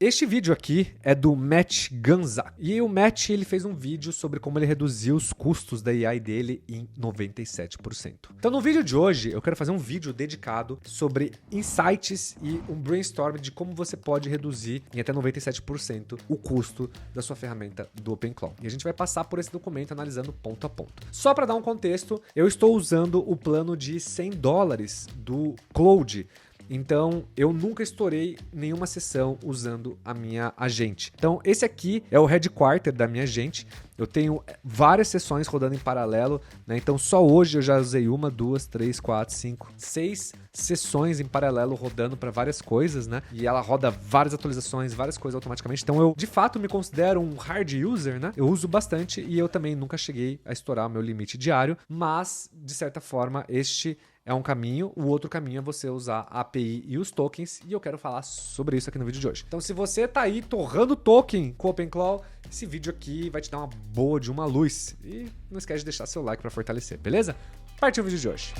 Este vídeo aqui é do Matt Ganza. E o Matt ele fez um vídeo sobre como ele reduziu os custos da AI dele em 97%. Então no vídeo de hoje eu quero fazer um vídeo dedicado sobre insights e um brainstorm de como você pode reduzir em até 97% o custo da sua ferramenta do OpenClaw. E a gente vai passar por esse documento analisando ponto a ponto. Só para dar um contexto, eu estou usando o plano de $100 do Claude. Então, eu nunca estourei nenhuma sessão usando a minha agente. Então, esse aqui é o headquarter da minha agente. Eu tenho várias sessões rodando em paralelo, né? Então, só hoje eu já usei 1, 2, 3, 4, 5, 6 sessões em paralelo rodando para várias coisas, né? E ela roda várias atualizações, várias coisas automaticamente. Então, eu de fato me considero um hard user, né? Eu uso bastante e eu também nunca cheguei a estourar o meu limite diário, mas de certa forma este é um caminho, o outro caminho é você usar a API e os tokens, e eu quero falar sobre isso aqui no vídeo de hoje. Então, se você tá aí torrando token com o OpenClaw, esse vídeo aqui vai te dar uma boa de uma luz. E não esquece de deixar seu like para fortalecer, beleza? Partiu o vídeo de hoje.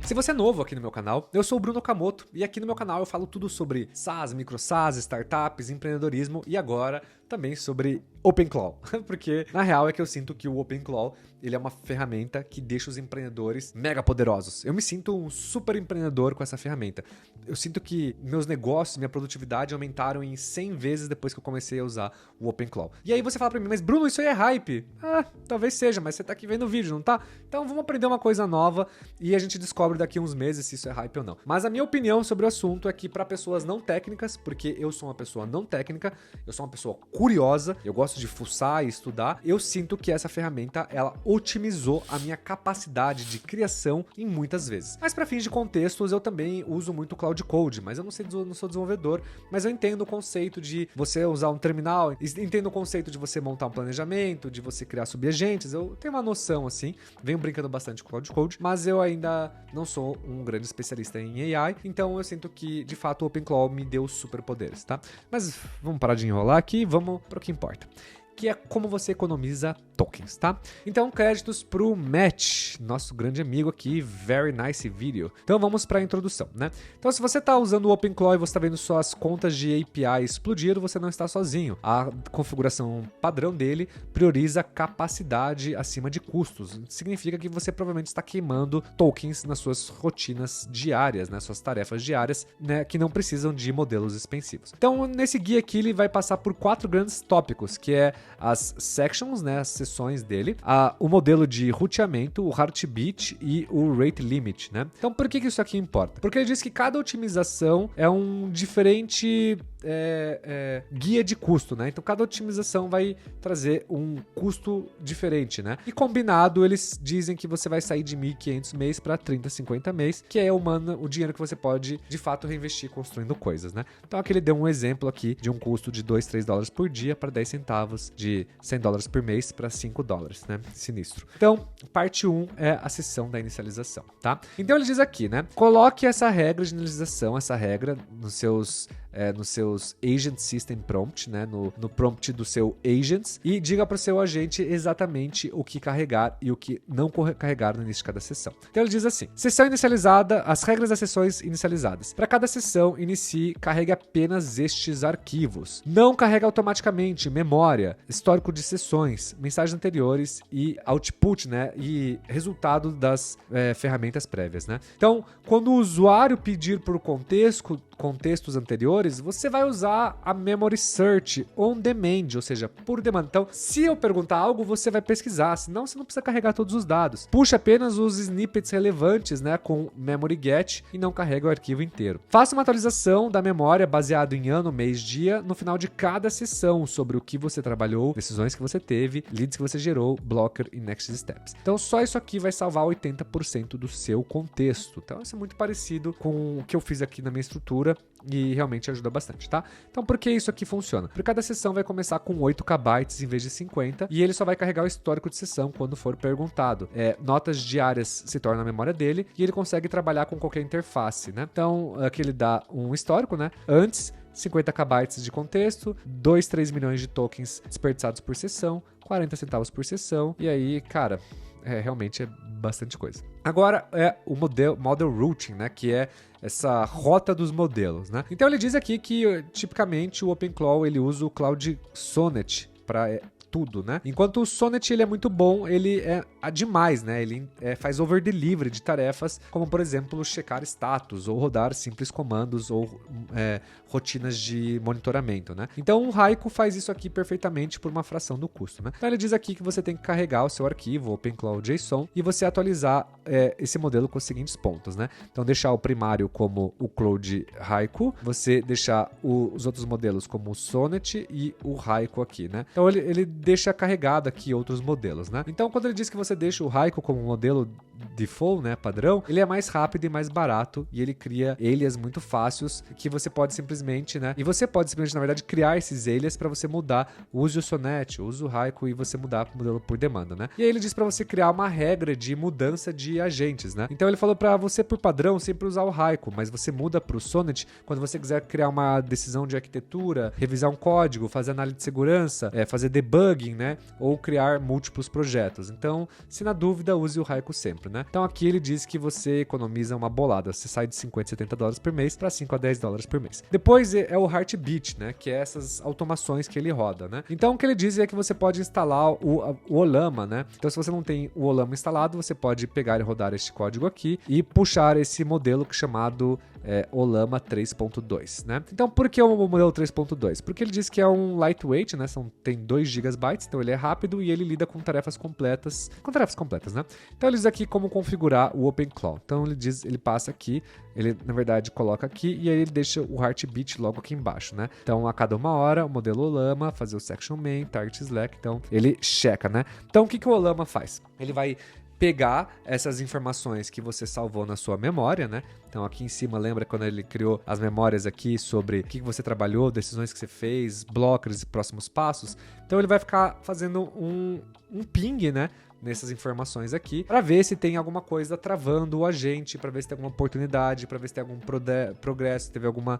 Se você é novo aqui no meu canal, eu sou o Bruno Okamoto e aqui no meu canal eu falo tudo sobre SaaS, micro SaaS, startups, empreendedorismo e agora também sobre OpenClaw, porque na real é que eu sinto que o OpenClaw ele é uma ferramenta que deixa os empreendedores mega poderosos. Eu me sinto um super empreendedor com essa ferramenta. Eu sinto que meus negócios, minha produtividade aumentaram em 100 vezes depois que eu comecei a usar o OpenClaw. E aí você fala pra mim, mas Bruno, isso aí é hype? Ah, talvez seja, mas você tá aqui vendo o vídeo, não tá? Então vamos aprender uma coisa nova e a gente descobre daqui a uns meses se isso é hype ou não. Mas a minha opinião sobre o assunto é que para pessoas não técnicas, porque eu sou uma pessoa não técnica, eu sou uma pessoa curiosa, eu gosto de fuçar e estudar, eu sinto que essa ferramenta, ela otimizou a minha capacidade de criação em muitas vezes. Mas para fins de contextos, eu também uso muito Cloud Code, mas eu não sou desenvolvedor, mas eu entendo o conceito de você usar um terminal, entendo o conceito de você montar um planejamento, de você criar subagentes, eu tenho uma noção assim, venho brincando bastante com Cloud Code, mas eu ainda não sou um grande especialista em AI, então eu sinto que, de fato, o OpenClaw me deu superpoderes, tá? Mas vamos parar de enrolar aqui, vamos para o que importa, que é como você economiza tokens, tá? Então, créditos pro Matt, nosso grande amigo aqui, very nice video. Então, vamos para a introdução, né? Então, se você está usando o OpenClaw e você está vendo suas contas de API explodir, você não está sozinho. A configuração padrão dele prioriza capacidade acima de custos. Significa que você provavelmente está queimando tokens nas suas rotinas diárias, nas suas tarefas diárias, né, que não precisam de modelos expensivos. Então, nesse guia aqui, ele vai passar por 4 grandes tópicos, que é as sections, né, as sessões dele, o modelo de roteamento, o heartbeat e o rate limit, né? Então, por que isso aqui importa? Porque ele diz que cada otimização é um diferente guia de custo, né? Então, cada otimização vai trazer um custo diferente, né? E combinado, eles dizem que você vai sair de 1.500 mês para 30, 50 mês, que é o dinheiro que você pode, de fato, reinvestir construindo coisas, né? Então, aqui ele deu um exemplo aqui de um custo de $2, $3 por dia para 10 centavos, de $100 por mês para $5, né? Sinistro. Então, parte 1 é a sessão da inicialização, tá? Então, ele diz aqui, né? Coloque essa regra de inicialização, essa regra nos seus Agent System Prompt, né? No prompt do seu Agents e diga para o seu agente exatamente o que carregar e o que não carregar no início de cada sessão. Então ele diz assim: sessão inicializada, as regras das sessões inicializadas. Para cada sessão, inicie, carregue apenas estes arquivos. Não carrega automaticamente memória, histórico de sessões, mensagens anteriores e output, né? E resultado das ferramentas prévias, né? Então, quando o usuário pedir por contextos anteriores, você vai usar a Memory Search on Demand, ou seja, por demanda. Então, se eu perguntar algo, você vai pesquisar, senão você não precisa carregar todos os dados. Puxa apenas os snippets relevantes, né, com Memory Get e não carrega o arquivo inteiro. Faça uma atualização da memória baseado em ano, mês, dia, no final de cada sessão, sobre o que você trabalhou, decisões que você teve, leads que você gerou, blocker e next steps. Então, só isso aqui vai salvar 80% do seu contexto. Então, isso é muito parecido com o que eu fiz aqui na minha estrutura e realmente ajuda bastante, tá? Então, por que isso aqui funciona? Porque cada sessão vai começar com 8 KB em vez de 50 e ele só vai carregar o histórico de sessão quando for perguntado. Notas diárias se tornam a memória dele e ele consegue trabalhar com qualquer interface, né? Então, aqui ele dá um histórico, né? Antes, 50 KB de contexto, 2, 3 milhões de tokens desperdiçados por sessão, 40 centavos por sessão, e aí, cara, realmente é bastante coisa. Agora é o model routing, né, que é essa rota dos modelos, né? Então ele diz aqui que tipicamente o OpenClaw ele usa o Cloud Sonnet para tudo, né? Enquanto o Sonnet ele é muito bom, ele é demais, né? Ele faz over-delivery de tarefas, como por exemplo checar status ou rodar simples comandos ou rotinas de monitoramento, né? Então o Haiku faz isso aqui perfeitamente por uma fração do custo, né? Então ele diz aqui que você tem que carregar o seu arquivo OpenClaw.json e você atualizar esse modelo com os seguintes pontos, né? Então deixar o primário como o Cloud Haiku, você deixar os outros modelos como o Sonnet e o Haiku aqui, né? Então ele deixa carregado aqui outros modelos, né? Então quando ele diz que você deixa o Haiku como modelo default, né, padrão, ele é mais rápido e mais barato e ele cria alias muito fáceis que você pode simplesmente, né, e você pode simplesmente, na verdade, criar esses alias para você mudar, use o Sonnet, use o Haiku e você mudar para o modelo por demanda, né? E aí ele diz para você criar uma regra de mudança de agentes, né? Então ele falou para você por padrão sempre usar o Haiku, mas você muda para o Sonnet quando você quiser criar uma decisão de arquitetura, revisar um código, fazer análise de segurança, fazer debugging, né, ou criar múltiplos projetos. Então, se na dúvida, use o Haiku sempre, né? Então aqui ele diz que você economiza uma bolada, você sai de 50 a 70 dólares por mês para 5 a 10 dólares por mês. Depois é o Heartbeat, né, que é essas automações que ele roda, né? Então o que ele diz é que você pode instalar o Olama, né? Então se você não tem o Olama instalado, você pode pegar e rodar este código aqui e puxar esse modelo chamado Olama 3.2, né? Então por que o modelo 3.2? Porque ele diz que é um lightweight, né? Tem 2 GB, então ele é rápido e ele lida com tarefas completas, né? Então ele diz aqui como configurar o OpenClaw. Então ele passa aqui, ele na verdade coloca aqui e aí ele deixa o Heartbeat logo aqui embaixo, né? Então a cada 1 hora o modelo Olama fazer o section main, target slack, então ele checa, né? Então o que o Olama faz? Ele vai pegar essas informações que você salvou na sua memória, né? Então aqui em cima, lembra quando ele criou as memórias aqui sobre o que você trabalhou, decisões que você fez, blockers e próximos passos? Então ele vai ficar fazendo um ping, né, nessas informações aqui, para ver se tem alguma coisa travando o agente, para ver se tem alguma oportunidade, para ver se tem algum progresso, se teve alguma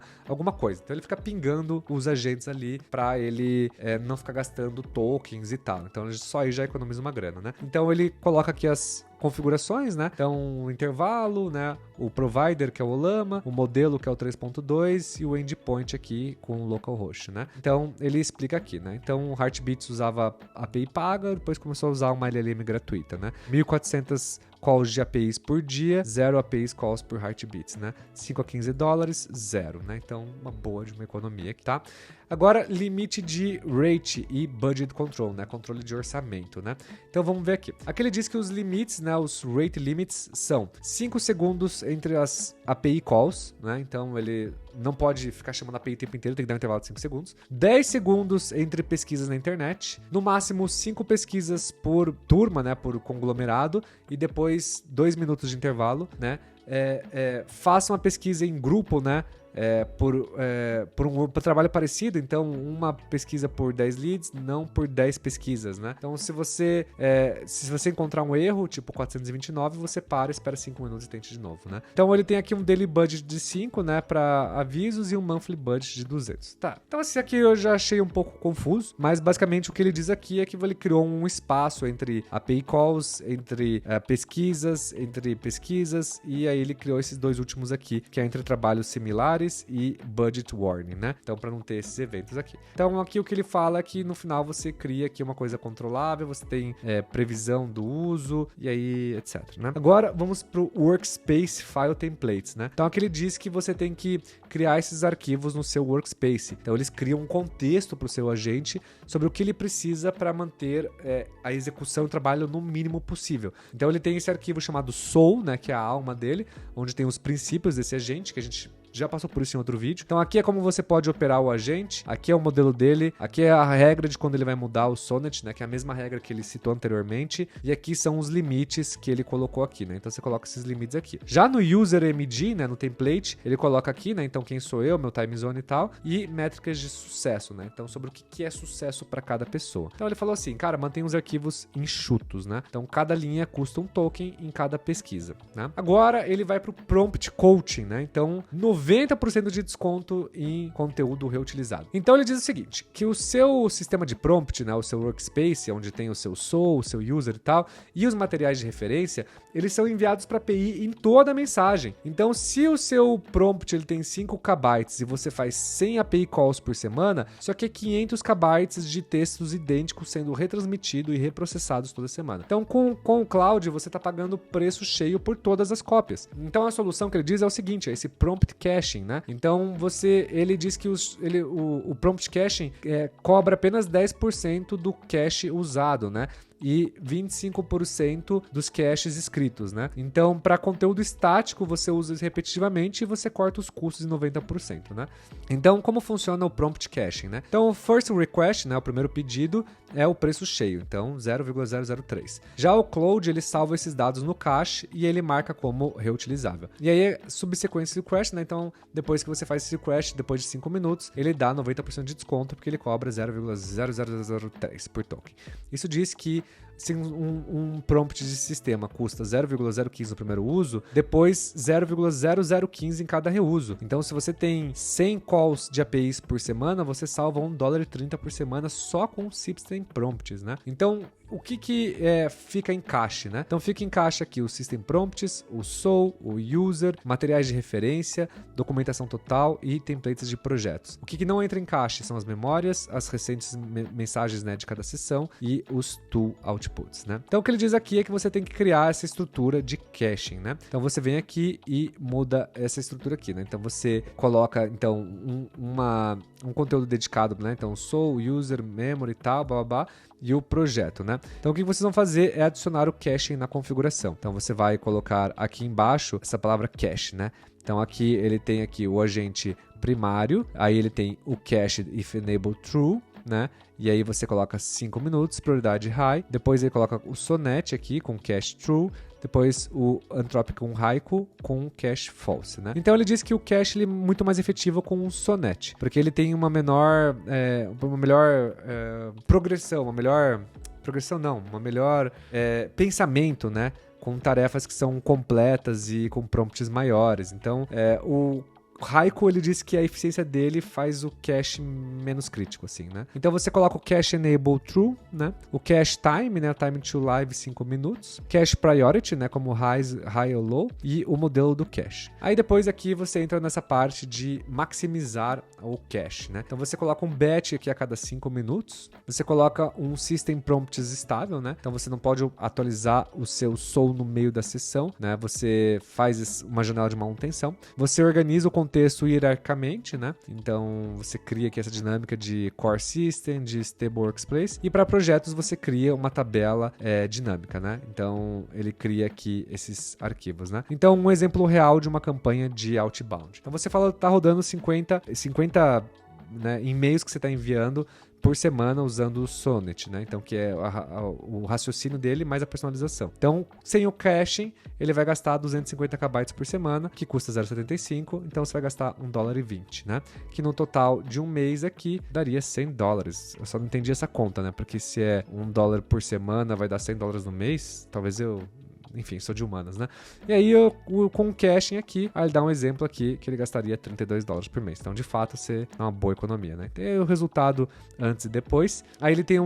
coisa. Então ele fica pingando os agentes ali para ele não ficar gastando tokens e tal. Então só aí já economiza uma grana, né? Então ele coloca aqui as configurações, né? Então o intervalo, né? O provider, que é o Olama, o modelo, que é o 3.2 e o endpoint aqui com o localhost, né? Então ele explica aqui, né? Então o Heartbeats usava API paga, depois começou a usar uma LLM gratuita, né? 1.400 calls de APIs por dia, 0 APIs calls por Heartbeats, né? 5 a 15 dólares, 0, né? Então, uma boa de uma economia aqui, tá? Agora, limite de rate e budget control, né? Controle de orçamento, né? Então, vamos ver aqui. Aqui ele diz que os limites, né? Os rate limits são 5 segundos entre as API calls, né? Então, ele não pode ficar chamando a API o tempo inteiro, tem que dar um intervalo de 5 segundos. 10 segundos entre pesquisas na internet. No máximo, 5 pesquisas por turma, né? Por conglomerado. E depois, 2 minutos de intervalo, né? Faça uma pesquisa em grupo, né? Por um trabalho parecido, então uma pesquisa por 10 leads, não por 10 pesquisas, né? Então se você encontrar um erro, tipo 429, você espera 5 minutos e tente de novo, né? Então ele tem aqui um daily budget de 5, né, para avisos e um monthly budget de 200. Tá, então esse aqui eu já achei um pouco confuso, mas basicamente o que ele diz aqui é que ele criou um espaço entre API calls, entre pesquisas, e aí ele criou esses 2 últimos aqui, que é entre trabalhos similares e budget warning, né? Então, para não ter esses eventos aqui. Então, aqui o que ele fala é que no final você cria aqui uma coisa controlável, você tem previsão do uso e aí, etc, né? Agora, vamos pro Workspace File Templates, né? Então, aqui ele diz que você tem que criar esses arquivos no seu Workspace. Então, eles criam um contexto para o seu agente sobre o que ele precisa para manter a execução e o trabalho no mínimo possível. Então, ele tem esse arquivo chamado Soul, né? Que é a alma dele, onde tem os princípios desse agente, que a gente já passou por isso em outro vídeo. Então aqui é como você pode operar o agente, aqui é o modelo dele, aqui é a regra de quando ele vai mudar o Sonnet, né, que é a mesma regra que ele citou anteriormente, e aqui são os limites que ele colocou aqui, né? Então você coloca esses limites aqui. Já no User MD, né, no template, ele coloca aqui, né, então quem sou eu, meu time zone e tal, e métricas de sucesso, né? Então sobre o que é sucesso para cada pessoa. Então ele falou assim, cara, mantém os arquivos enxutos, né? Então cada linha custa um token em cada pesquisa, né? Agora ele vai pro prompt coaching, né? Então 90% de desconto em conteúdo reutilizado. Então ele diz o seguinte, que o seu sistema de prompt, né, o seu workspace, onde tem o seu soul, o seu user e tal, e os materiais de referência, eles são enviados para a API em toda a mensagem. Então, se o seu prompt ele tem 5 KB e você faz 100 API calls por semana, isso aqui é 500 KB de textos idênticos sendo retransmitidos e reprocessados toda semana. Então, com o Cloud, você está pagando preço cheio por todas as cópias. Então, a solução que ele diz é o seguinte, é esse prompt caching, né? Então, ele diz que o prompt caching cobra apenas 10% do cache usado, né? E 25% dos caches escritos, né? Então, para conteúdo estático, você usa isso repetitivamente e você corta os custos em 90%, né? Então, como funciona o prompt caching, né? Então, o first request, né, o primeiro pedido, é o preço cheio, então 0,003. Já o Cloud, ele salva esses dados no cache e ele marca como reutilizável. E aí, subsequent request, né? Então, depois que você faz esse request, depois de 5 minutos, ele dá 90% de desconto porque ele cobra 0,0003 por token. Isso diz que se um prompt de sistema custa 0,015 no primeiro uso, depois 0,0015 em cada reuso. Então, se você tem 100 calls de APIs por semana, você salva $1,30 por semana só com System Prompts, né? Então, o que fica em cache, né? Então fica em cache aqui o System Prompts, o Soul, o User, materiais de referência, documentação total e templates de projetos. O que não entra em cache são as memórias, as recentes mensagens, né, de cada sessão e os tool outputs, né? Então o que ele diz aqui é que você tem que criar essa estrutura de caching, né? Então você vem aqui e muda essa estrutura aqui, né? Então você coloca então um conteúdo dedicado, né? Então Soul, User, Memory e tal, blá, blá, blá, e o projeto, né? Então o que vocês vão fazer é adicionar o caching na configuração. Então você vai colocar aqui embaixo essa palavra cache, né? Então aqui ele tem aqui o agente primário, aí ele tem o cache if enable true, né? E aí você coloca 5 minutos, prioridade high, depois ele coloca o sonnet aqui com cache true, depois o Anthropic com Haiku com cache false, né? Então ele diz que o cache ele é muito mais efetivo com o sonnet, porque ele tem uma melhor progressão, uma melhor pensamento, né? Com tarefas que são completas e com prompts maiores. Então, o Haiku, ele disse que a eficiência dele faz o cache menos crítico, assim, né? Então você coloca o cache enable true, né? O cache time, né? Time to live 5 minutos. Cache priority, né? Como high ou low. E o modelo do cache. Aí depois aqui você entra nessa parte de maximizar o cache, né? Então você coloca um batch aqui a cada 5 minutos. Você coloca um system prompts estável, né? Então você não pode atualizar o seu soul no meio da sessão, né? Você faz uma janela de manutenção. Você organiza o contexto hierarquicamente, né? Então você cria aqui essa dinâmica de core system, de stable workspace, e para projetos você cria uma tabela dinâmica, né? Então ele cria aqui esses arquivos, né? Então um exemplo real de uma campanha de outbound. Então você fala, tá rodando 50 né, e-mails que você está enviando por semana usando o Sonnet, né? Então, que é o raciocínio dele mais a personalização. Então, sem o caching, ele vai gastar 250 KB por semana, que custa 0,75, então você vai gastar $1,20, né? Que no total de um mês aqui, daria $100. Eu só não entendi essa conta, né? Porque se é $1 por semana, vai dar $100 no mês, talvez enfim, sou de humanas, né? E aí, com o caching aqui, ele dá um exemplo aqui que ele gastaria $32 por mês. Então, de fato, é uma boa economia, né? Tem o resultado antes e depois. Aí ele tem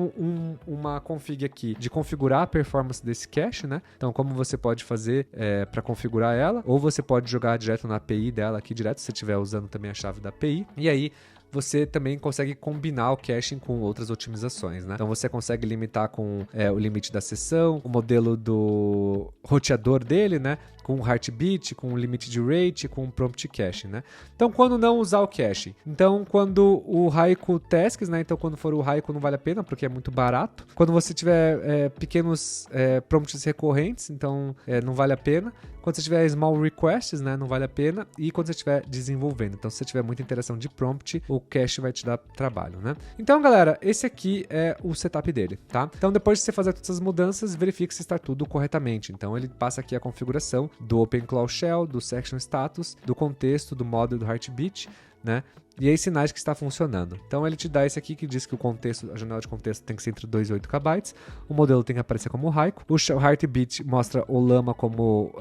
uma config aqui de configurar a performance desse cache, né? Então, como você pode fazer para configurar ela, ou você pode jogar direto na API dela aqui direto, se você estiver usando também a chave da API. E aí, você também consegue combinar o caching com outras otimizações, né? Então você consegue limitar com o limite da sessão, o modelo do roteador dele, né? Com o heartbeat, com o limite de rate, com o prompt caching, né? Então, quando não usar o caching? Então, quando o Haiku tasks, né? Então, quando for o Haiku não vale a pena, porque é muito barato. Quando você tiver pequenos prompts recorrentes, então não vale a pena. Quando você tiver small requests, né? Não vale a pena. E quando você estiver desenvolvendo. Então, se você tiver muita interação de prompt, o cache vai te dar trabalho, né? Então, galera, esse aqui é o setup dele, tá? Então, depois de você fazer todas essas mudanças, verifique se está tudo corretamente. Então, ele passa aqui a configuração do OpenClaw Shell, do Section Status, do contexto, do model do Heartbeat, né? E aí sinais que está funcionando. Então ele te dá esse aqui que diz que o contexto, a janela de contexto tem que ser entre 2 e 8 KB. O modelo tem que aparecer como Haiku. O Heartbeat mostra o Llama como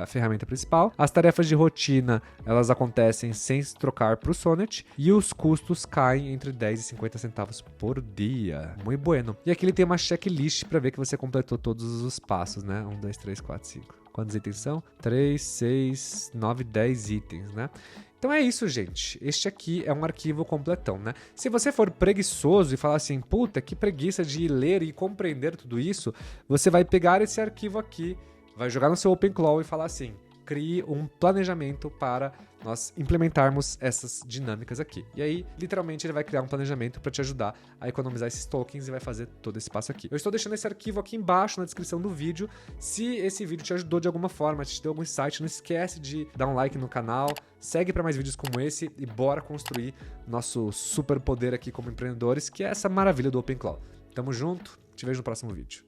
a ferramenta principal. As tarefas de rotina, elas acontecem sem se trocar para o Sonnet. E os custos caem entre 10 e 50 centavos por dia. Muito bueno. E aqui ele tem uma checklist para ver que você completou todos os passos, né? 1, 2, 3, 4, 5. Quantos itens são? 3, 6, 9, 10 itens, né? Então é isso, gente. Este aqui é um arquivo completão, né? Se você for preguiçoso e falar assim, puta, que preguiça de ler e compreender tudo isso, você vai pegar esse arquivo aqui, vai jogar no seu OpenClaw e falar assim, crie um planejamento para nós implementarmos essas dinâmicas aqui. E aí, literalmente, ele vai criar um planejamento para te ajudar a economizar esses tokens e vai fazer todo esse passo aqui. Eu estou deixando esse arquivo aqui embaixo na descrição do vídeo. Se esse vídeo te ajudou de alguma forma, te deu algum insight, não esquece de dar um like no canal, segue para mais vídeos como esse e bora construir nosso super poder aqui como empreendedores, que é essa maravilha do OpenClaw. Tamo junto, te vejo no próximo vídeo.